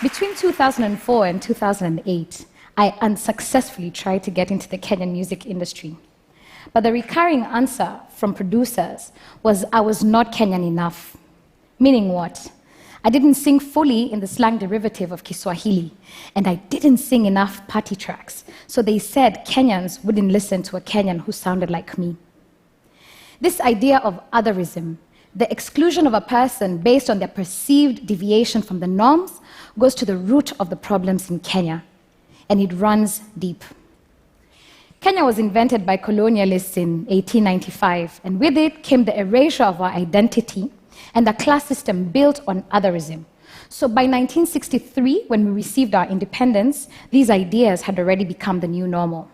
Between 2004 and 2008, I unsuccessfully tried to get into the Kenyan music industry. But the recurring answer from producers was I was not Kenyan enough. Meaning what? I didn't sing fully in the slang derivative of Kiswahili, and I didn't sing enough party tracks, so they said Kenyans wouldn't listen to a Kenyan who sounded like me. This idea of otherism, the exclusion of a person based on their perceived deviation from the norms, goes to the root of the problems in Kenya, and it runs deep. Kenya was invented by colonialists in 1895, and with it came the erasure of our identity and a class system built on otherism. So by 1963, when we received our independence, these ideas had already become the new normal.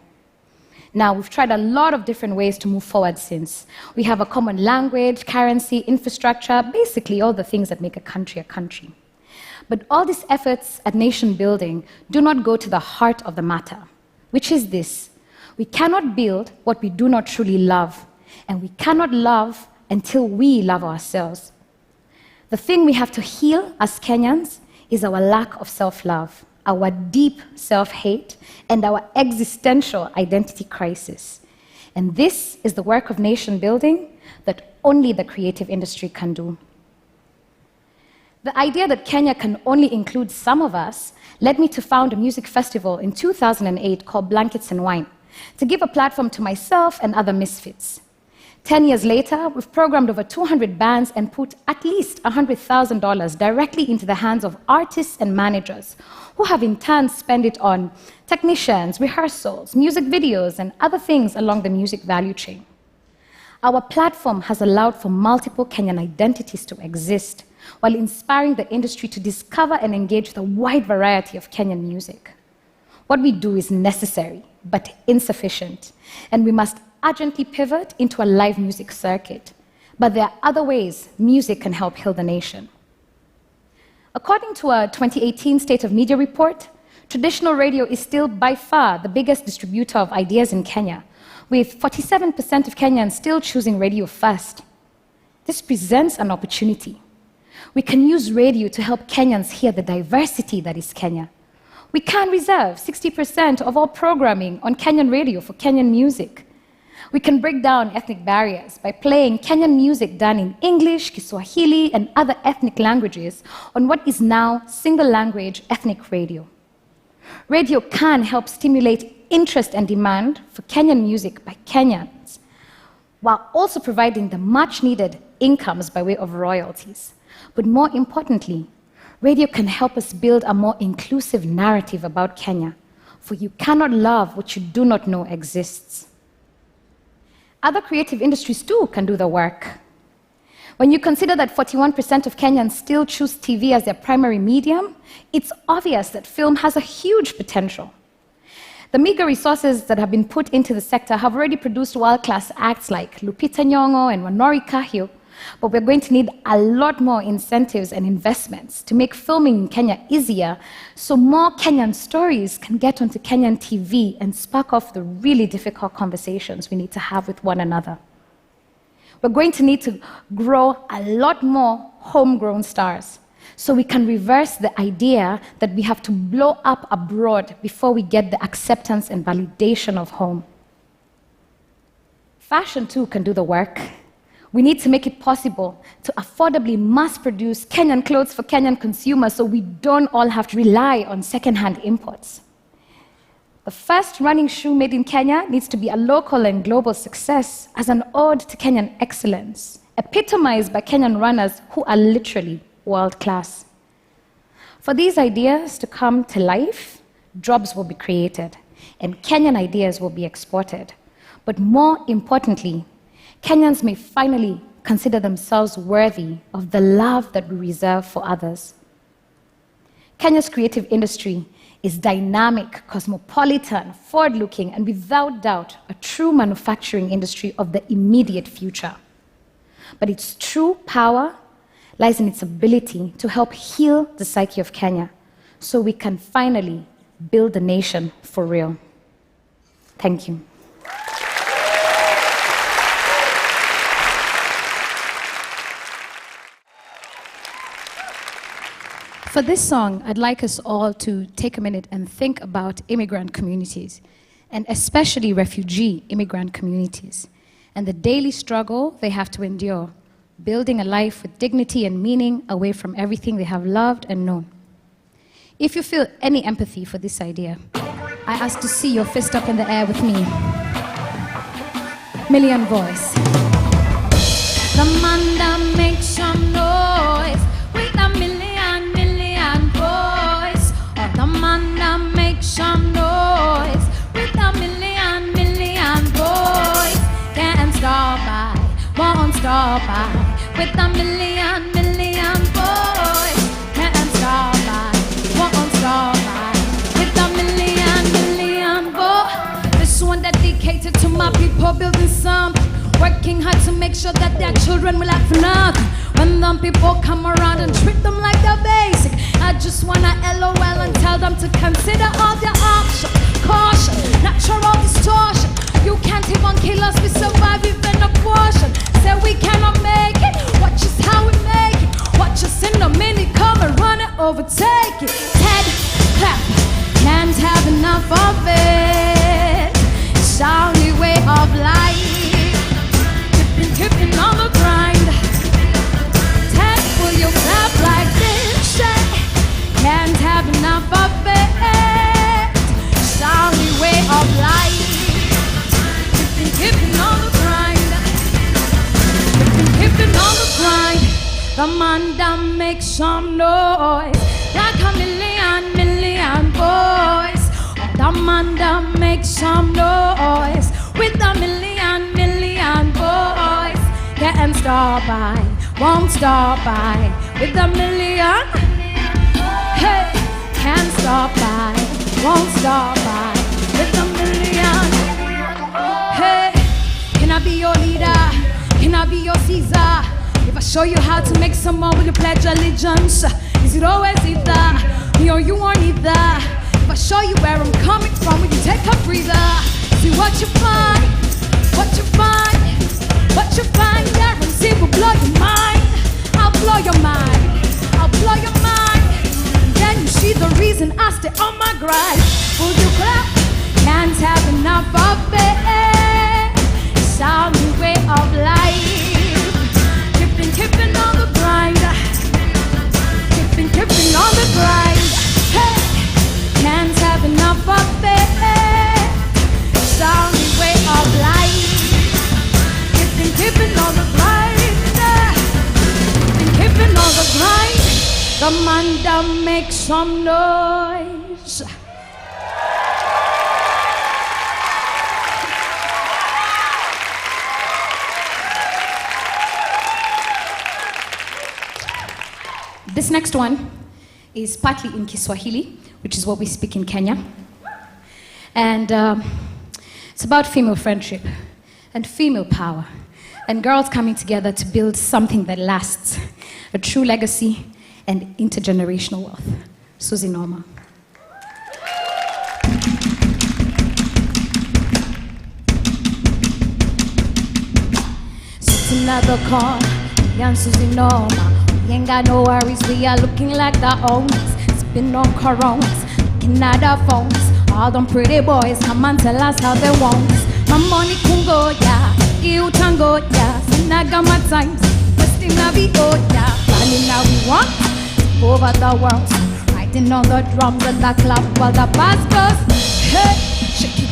Now, we've tried a lot of different ways to move forward since. We have a common language, currency, infrastructure, basically all the things that make a country a country. But all these efforts at nation building do not go to the heart of the matter, which is this: we cannot build what we do not truly love, and we cannot love until we love ourselves. The thing we have to heal as Kenyans is our lack of self-love, our deep self-hate, and our existential identity crisis. And this is the work of nation building that only the creative industry can do. The idea that Kenya can only include some of us led me to found a music festival in 2008 called Blankets and Wine, to give a platform to myself and other misfits. 10 years later, we've programmed over 200 bands and put at least $100,000 directly into the hands of artists and managers, who have in turn spent it on technicians, rehearsals, music videos, and other things along the music value chain. Our platform has allowed for multiple Kenyan identities to exist, while inspiring the industry to discover and engage the wide variety of Kenyan music. What we do is necessary, but insufficient, and we must urgently pivot into a live music circuit. But there are other ways music can help heal the nation. According to a 2018 State of Media report, traditional radio is still by far the biggest distributor of ideas in Kenya, with 47% of Kenyans still choosing radio first. This presents an opportunity. We can use radio to help Kenyans hear the diversity that is Kenya. We can reserve 60% of all programming on Kenyan radio for Kenyan music. We can break down ethnic barriers by playing Kenyan music done in English, Kiswahili, and other ethnic languages on what is now single-language ethnic radio. Radio can help stimulate interest and demand for Kenyan music by Kenyans, while also providing the much-needed incomes by way of royalties. But more importantly, radio can help us build a more inclusive narrative about Kenya, for you cannot love what you do not know exists. Other creative industries too can do the work. When you consider that 41% of Kenyans still choose TV as their primary medium, it's obvious that film has a huge potential. The meager resources that have been put into the sector have already produced world-class acts like Lupita Nyong'o and Wanori Kahio, but we're going to need a lot more incentives and investments to make filming in Kenya easier, so more Kenyan stories can get onto Kenyan TV and spark off the really difficult conversations we need to have with one another. We're going to need to grow a lot more homegrown stars, so we can reverse the idea that we have to blow up abroad before we get the acceptance and validation of home. Fashion too can do the work. We need to make it possible to affordably mass-produce Kenyan clothes for Kenyan consumers so we don't all have to rely on second-hand imports. The first running shoe made in Kenya needs to be a local and global success as an ode to Kenyan excellence, epitomized by Kenyan runners who are literally world-class. For these ideas to come to life, jobs will be created, and Kenyan ideas will be exported. But more importantly, Kenyans may finally consider themselves worthy of the love that we reserve for others. Kenya's creative industry is dynamic, cosmopolitan, forward-looking, and without doubt, a true manufacturing industry of the immediate future. But its true power lies in its ability to help heal the psyche of Kenya, so we can finally build the nation for real. Thank you. For this song, I'd like us all to take a minute and think about immigrant communities, and especially refugee immigrant communities, and the daily struggle they have to endure, building a life with dignity and meaning away from everything they have loved and known. If you feel any empathy for this idea, I ask to see your fist up in the air with me. Million Voice. The man that makes some noise with a million voice. Or the man that makes some noise with a million voice. Can't stop, I won't stop, I with a million voice. Can't stop, I won't stop, I with a million voice. This one dedicated to my people building something, working hard to make sure that their children will lack for nothing. When them people come around and treat them like they're basic, I just wanna LOL and tell them to consider all their options. Caution, natural distortion. You can't even kill us, we survive even abortion. Say we cannot make it, watch us how we make it. Watch us in a minute, come and run it, overtake it. Ted, clap, can't have enough of it. It's the only way of life. Keeping on the grind. Ted, will you clap like this? Can't have enough of it. It's the only way of life. Keeping on the grind. Keeping on the grind. The man that makes some noise like a million boys. The man that makes some noise with a million boys. Can't stop, I won't stop, I with a million. Hey, can't stop, I won't stop, I with a million. Hey, can I be your leader? Can I be your Caesar? If I show you how to make some more, will you pledge allegiance? Is it always either me or you or neither? If I show you where I'm coming from, will you take a breather? See what you find, what you find, what you find there and see will blow your mind. I'll blow your mind, I'll blow your mind. And then you see the reason I stay on my grind. Will you clap? Can't have enough of it. It's the only way of life. Keeping on the grind. Keeping on the grind. Hey, can't have enough of it. It's the only way of life. Keeping on the grind. Keeping on the grind. The man that makes some noise. This next one is partly in Kiswahili, which is what we speak in Kenya. And it's about female friendship and female power and girls coming together to build something that lasts, a true legacy and intergenerational wealth. Susie Norma. Sitting at the corner, young Susie Norma. We ain't got no worries, we are looking like the owners. Spin on coronas, looking at our phones. All them pretty boys come and tell us how they want us. My money kungoya, iutangoya. Sinaga my times, Westing Navioya. Planning how we want, over the world. Riding on the drums and the clap while the bass goes. Hey, shake it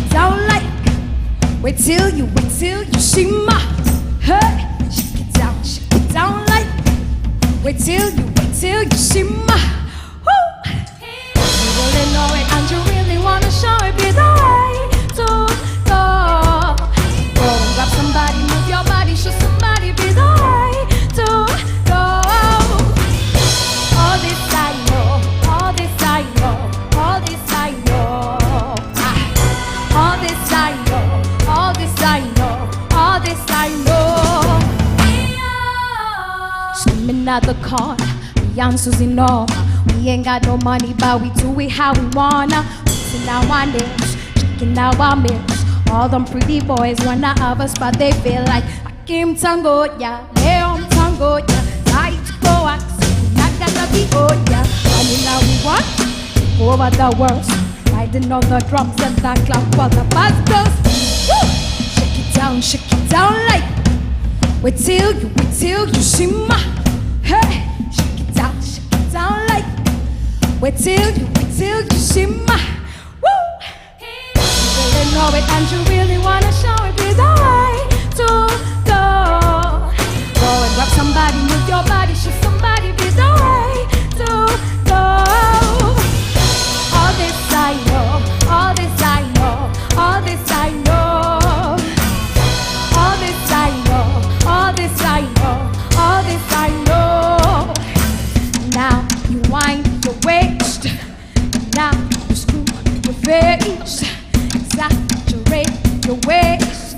down like. Wait till you see my. Hey, shake it down like. Wait till you see my. Woo! You really know it and you really wanna show it. Be the way to go. Go and grab somebody, move your body, show somebody. Be the way to go. All this I know, all this I know, all this I know. All this I know, all this I know, all this I know. Swimming at the corner, we and Susie Norma. We ain't got no money, but we do it how we wanna. Fixing our niche, checking our milk. All them pretty boys wanna have us, but they feel like Akim Tango, yeah, Leon Tango, yeah, Tight Coax, Nagata be Oh yeah, money now we want over the world, riding on the drums and the clap while the bass goes. Woo! Shake it down like. Wait till you see my. Hey, shake it down like. Wait till you see my. Woo! You really know it and you really wanna show it. Be the way to go. Go and grab somebody, move your body, show somebody. Be the way to go. All this I know, all this I know, all this I know. All this I know, all this I know, all this I know. Now you wind your waist, now you screw your face, exaggerate your waist,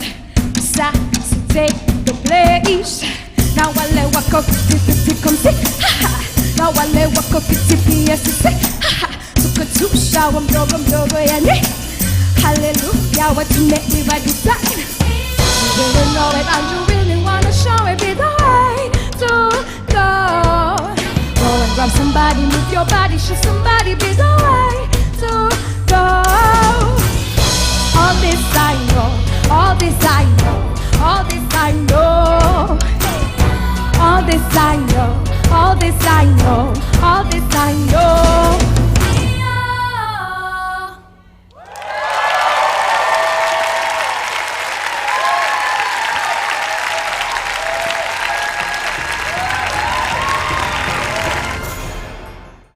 take the place. Now I let walk up, come see, now I let walk up, TPS, took a two shower, I'm and hallelujah, what you make me by design. You really know it and you really wanna show it. Be the way to go. Go and grab somebody, move your body, show somebody.